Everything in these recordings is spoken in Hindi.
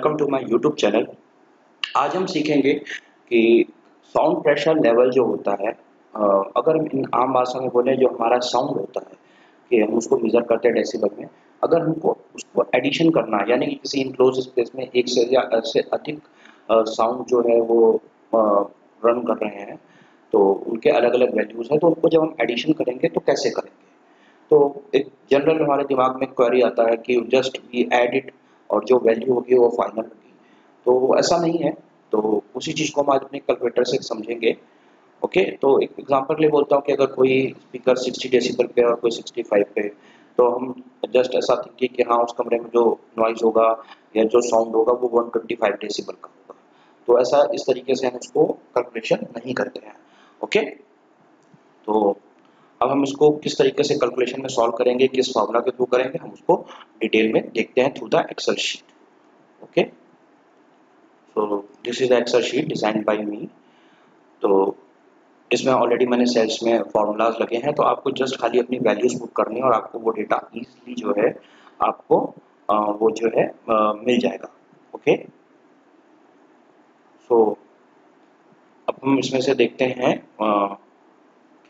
Welcome to my YouTube channel. आज हम सीखेंगे कि साउंड प्रेशर लेवल जो होता है, अगर हम इन आम भाषा में बोले, जो हमारा साउंड होता है कि हम उसको मेजर करते हैं डेसिबल में। अगर हमको उसको एडिशन करना है, यानी कि किसी इनक्लोज स्पेस में एक से या से अधिक साउंड जो है वो रन कर रहे हैं, तो उनके अलग अलग वैल्यूज़ हैं, तो उनको जब हम एडिशन करेंगे तो कैसे करेंगे। तो एक जनरल हमारे दिमाग में क्वेरी आता है कि जस्ट वी ऐड इट और जो वैल्यू होगी वो फाइनल होगी। तो ऐसा नहीं है, तो उसी चीज़ को हम आज अपने कैलकुलेटर से समझेंगे। ओके, तो एक एग्जांपल के लिए बोलता हूँ कि अगर कोई स्पीकर 60 डेसिबल पे और कोई 65 पे, तो हम जस्ट ऐसा थिंकिए कि हाँ, उस कमरे में जो नॉइज़ होगा या जो साउंड होगा वो 125 डेसिबल का होगा। तो ऐसा इस तरीके से हम उसको कैलकुलेशन नहीं करते हैं। ओके, तो अब हम इसको किस तरीके से कैलकुलेशन में सॉल्व करेंगे, किस फॉर्मूला के थ्रू करेंगे, हम उसको डिटेल में देखते हैं through the excel sheet. Okay, so this is the excel sheet designed by me. तो इसमें ऑलरेडी मैंने सेल्स में फॉर्मूलाज लगे हैं, तो आपको जस्ट खाली अपनी वैल्यूज पुट करनी है और आपको वो डेटा इजीली जो है आपको वो जो है मिल जाएगा। ओके, सो अब हम इसमें से देखते हैं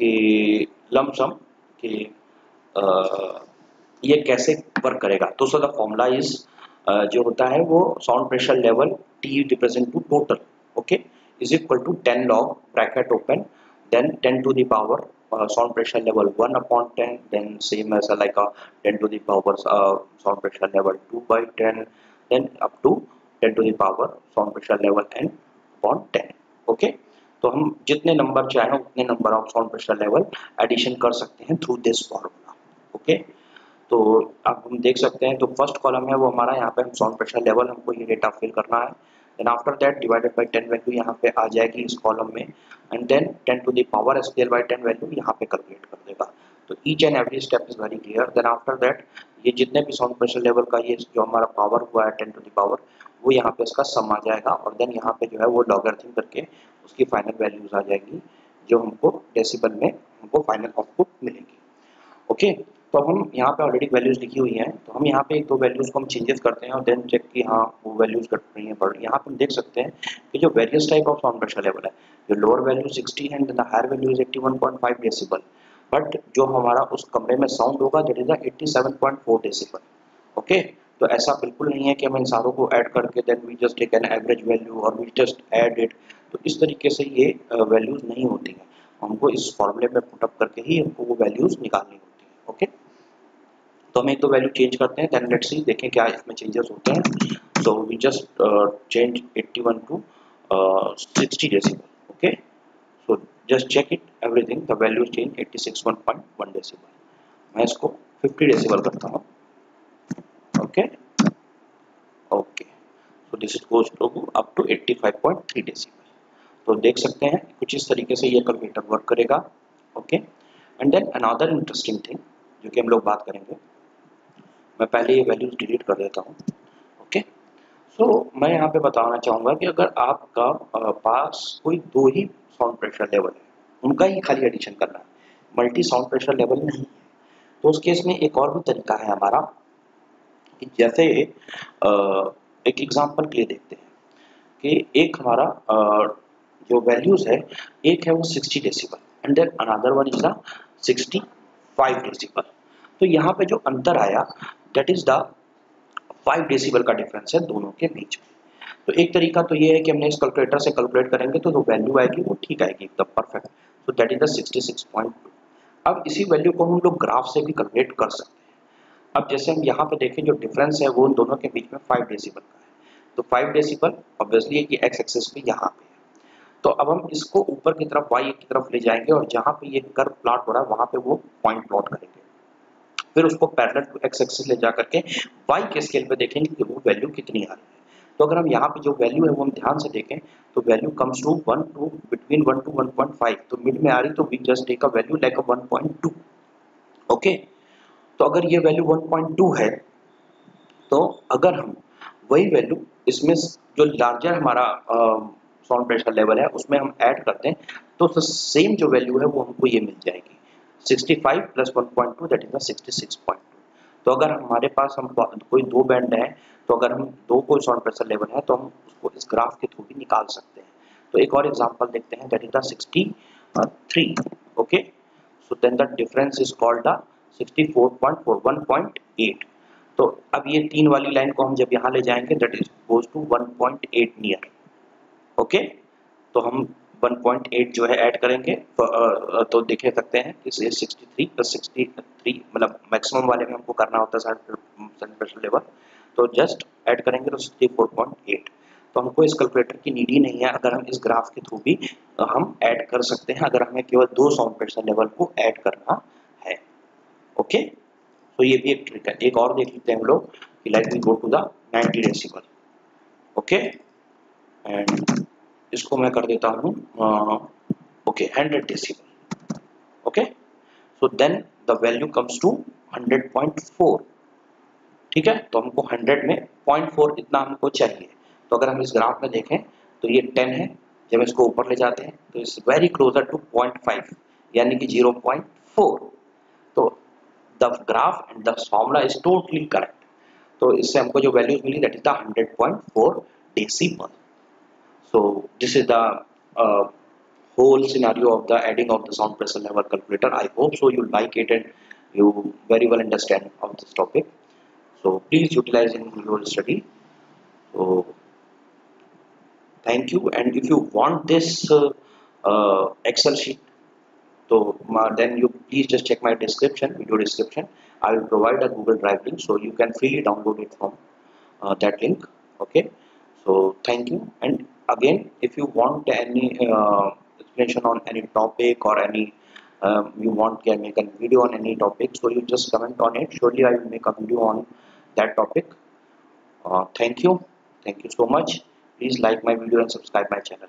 कि लमसम कि ये कैसे वर्क करेगा। तो सो द फॉर्मूला इज जो होता है वो sound pressure level T represent to total, okay, is equal to 10 log bracket open, then 10 to the power sound pressure level 1 upon 10, then same as like a 10 to the power sound pressure level 2 by 10, then up to 10 to the power sound pressure level n upon 10। Okay, तो हम जितने नंबर चाहें उतने number of sound pressure level addition कर सकते हैं थ्रू दिस फॉर्मूला। ओके, तो अब हम देख सकते हैं, तो फर्स्ट कॉलम है वो हमारा, यहाँ पे हम साउंड प्रेशर लेवल हमको ये डेटा फिल करना है। Then after that divided by 10 value यहाँ पे आ जाएगी इस कॉलम में, and then 10 to the power scale by 10 value यहाँ पे कैलकुलेट कर देगा। तो each and every step is very clear. Then after that ये जितने भी साउंड प्रेशर लेवल का ये जो हमारा पावर हुआ है 10 टू द पावर, वो यहाँ पे इसका सम आ जाएगा, और देन यहाँ पे जो है वो लॉगरिथम करके उसकी फाइनल वैल्यूज आ जाएगी, जो हमको डेसिबल में हमको फाइनल आउटपुट मिलेगी। ओके, तो अब हम यहाँ पे ऑलरेडी वैल्यूज लिखी हुई हैं, तो हम यहाँ पे एक दो वैल्यूज को हम चेंजेस करते हैं और देन चेक कि हाँ वो वैल्यूज घट रही हैं बढ़ रही हैं। यहाँ पे हम देख सकते हैं कि जो various type of sound pressure level है, जो लोअर वैल्यू 60 है and the higher value is 81.5 decibel, but जो हमारा उस कमरे में साउंड होगा दैट इज 87.4 डेसिबल। ओके, तो ऐसा बिल्कुल नहीं है कि हम इन सारों को ऐड करके then we just take an average value और वी जस्ट ऐड इट। तो इस तरीके से ये वैल्यूज नहीं होती हैं, हमको इस फॉर्मूले में पुटअप करके ही हमको वो वैल्यूज निकालनी होती है। ओके, तो हम एक तो वैल्यू चेंज करते हैं, देन लेट्स सी देखें क्या इसमें चेंजेस होते हैं। So we just change 81 to 60 decibel. Okay, so just check it everything, the value change 86.1 decibel. मैं इसको 50 डेसिबल करता हूँ। Okay okay, so this is goes to up to 85.3 decibel. तो देख सकते हैं कुछ इस तरीके से ये कैलकुलेटर वर्क करेगा। Okay, and then another interesting thing जो कि हम लोग बात करेंगे, मैं पहले ये वैल्यूज डिलीट कर देता हूँ। ओके, सो मैं यहाँ पे बताना चाहूँगा कि अगर आपका पास कोई दो ही साउंड प्रेशर लेवल है, उनका ही खाली एडिशन करना है, मल्टी साउंड प्रेशर लेवल नहीं है, तो उस केस में एक और भी तरीका है हमारा कि जैसे एक एग्जांपल के लिए देखते हैं कि एक हमारा जो वैल्यूज है, एक है वो 60 decibel and then another one is 65 decibel. तो यहाँ पे जो अंतर आया दैट इज द 5 डेसिबल का डिफरेंस है दोनों के बीच में। तो एक तरीका तो ये है कि हमने इस कैलकुलेटर से कैलकुलेट करेंगे तो जो वैल्यू आएगी वो ठीक आएगी एकदम perfect. So that is the 66.2। अब इसी वैल्यू को हम लोग ग्राफ से भी कैलकुलेट कर सकते हैं। अब जैसे हम यहाँ पे देखें, जो डिफरेंस है वो उन दोनों के बीच में 5 डेसिबल का है। तो 5 डेसिबल ऑब्वियसली है कि एक्स एक्सिस पे यहाँ पे है। तो अब हम इसको ऊपर की तरफ y की तरफ ले जाएंगे और जहाँ पे ये कर्व प्लॉट हो रहा है वहाँ पे वो पॉइंट प्लॉट करेंगे, फिर उसको पैरेलल टू एक्स एक्सिस ले जा करके y के स्केल पे देखेंगे कि वो वैल्यू कितनी आ रही है। तो अगर हम यहाँ पे जो वैल्यू है वो हम ध्यान से देखें तो value comes to 1 to between 1 to 1.5, तो मिड में आ रही, तो we just take a value like a 1.2। Okay, तो अगर ये वैल्यू 1.2 है, तो अगर हम वही वैल्यू इसमें जो लार्जर हमारा साउंड प्रेशर लेवल है उसमें हम ऐड करते हैं, तो सेम जो वैल्यू है वो हमको ये मिल जाएगी 65 प्लस 1.2 दैट इज 66.2। तो अगर हमारे पास हम कोई दो बैंड है, तो अगर हम दो कोई साउंड प्रेशर लेवल है तो हम उसको इस ग्राफ के थ्रू भी निकाल सकते हैं। तो एक और एग्जांपल देखते हैं, that is the 63। Okay, so then the difference is called the 64.4 1.8। तो अब ये 3 वाली लाइन को हम जब यहाँ ले जाएंगे that is goes to 1.8 near. Okay, तो हम 1.8 जो है ऐड करेंगे तो देख सकते हैं कि 63 प्लस 63 मतलब मैक्सिमम वाले में हमको करना होता है साउंड प्रेशर लेवल, तो जस्ट ऐड करेंगे तो 64.8। तो हमको इस कैलकुलेटर की नीड ही नहीं है, अगर हम इस ग्राफ के थ्रू भी हम ऐड कर सकते हैं, अगर हमें केवल दो साउंड प्रेशर लेवल को ऐड करना है। ओके, तो ये भी एक ट्रिक है। एक और देख लेते हैं हम लोग कि like we go to the 90 decibel. Okay, and इसको मैं कर देता हूँ okay 100 decibel. Okay, so then the value comes to 100.4। ठीक है, तो हमको 100 में 0.4 इतना हमको चाहिए। तो अगर हम इस ग्राफ में देखें तो ये 10 है, जब इसको ऊपर ले जाते हैं तो इट्स वेरी क्लोजर टू 0.5 यानी कि 0.4। तो the graph and the formula is totally correct. तो इससे हमको जो वैल्यूज मिली that is the 100.4 decibel. So this is the whole scenario of the adding of the sound pressure level calculator. I hope so you like it and you very well understand of this topic. So please utilize in your study. So thank you, and if you want this Excel sheet, so then you please just check my description, video description. I will provide a Google Drive link, so you can freely download it from that link. Okay, so thank you, and again if you want any explanation on any topic or any you want can make a video on any topic, so you just comment on it. Surely I will make a video on that topic. Thank you so much. Please like my video and subscribe my channel.